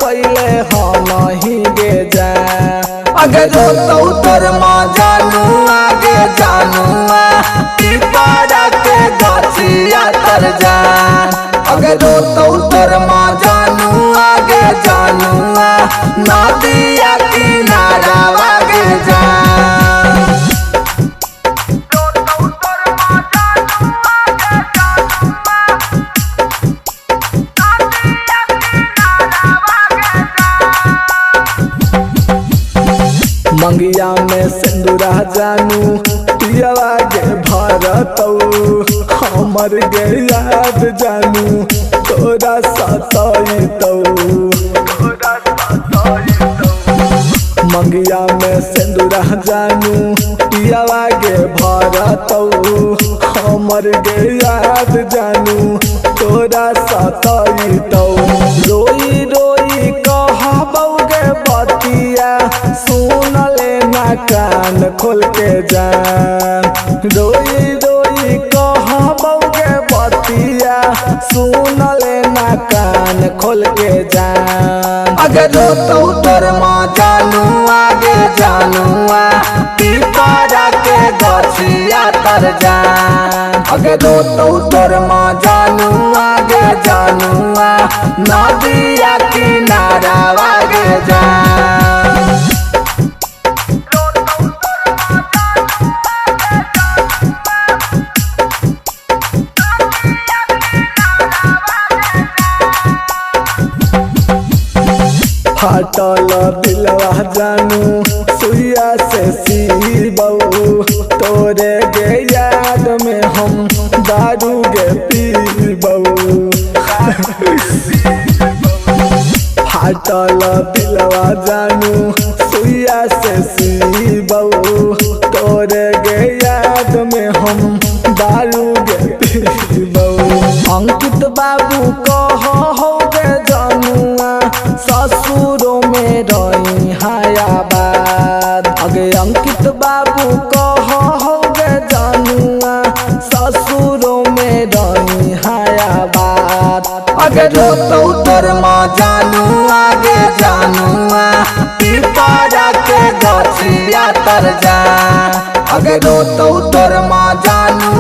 कैले हम ही गे जा अगे रोतौ तोर माँ जानू आगे जानूआ पिपरा के गछिया तर जा अगे रोतौ तोर माँ जानू आगे जानूआ नदिया किनारा आगे जा मंगिया में सिंदूरा जानू पियवा गे भारतौ हमर गे याद जानू तोरा सताइतौ मंगिया में सिंदूरा जानू पियवा गे भारतौ हमर गे याद जानू तोरा सताइतौ रोई रोई कहबौ गे बतिया सुन लेना कान खोल के जान रोई रोई कहबौ गे बतिया सुन लेना कान खोल के जान अगे रोतौ तोर माँ जानू आगे जानूआ पिपरा के गछिया तर जान अगे रोतौ तोर माँ जानू आगे जानूआ नदिया किनारा आगे जान फाटल दिलवा जानू सुइया से सीबौ तोरे गे याद में हम दारू गे पीबौ फाटल दिलवा जानू सुइया से सीबौ तोरे गे याद में हम दारू गे पीबौ अंकित बाबू कहो गे जानूआ ससुरों में रही हयाबाद अगे अंकित बाबू कहो गे जानूआ ससुरों में रही हयाबाद अगे रोतौ तोर माँ जानू आगे जानूआ पिपरा के गछिया तर जा अगे रोतौ तोर माँ जानू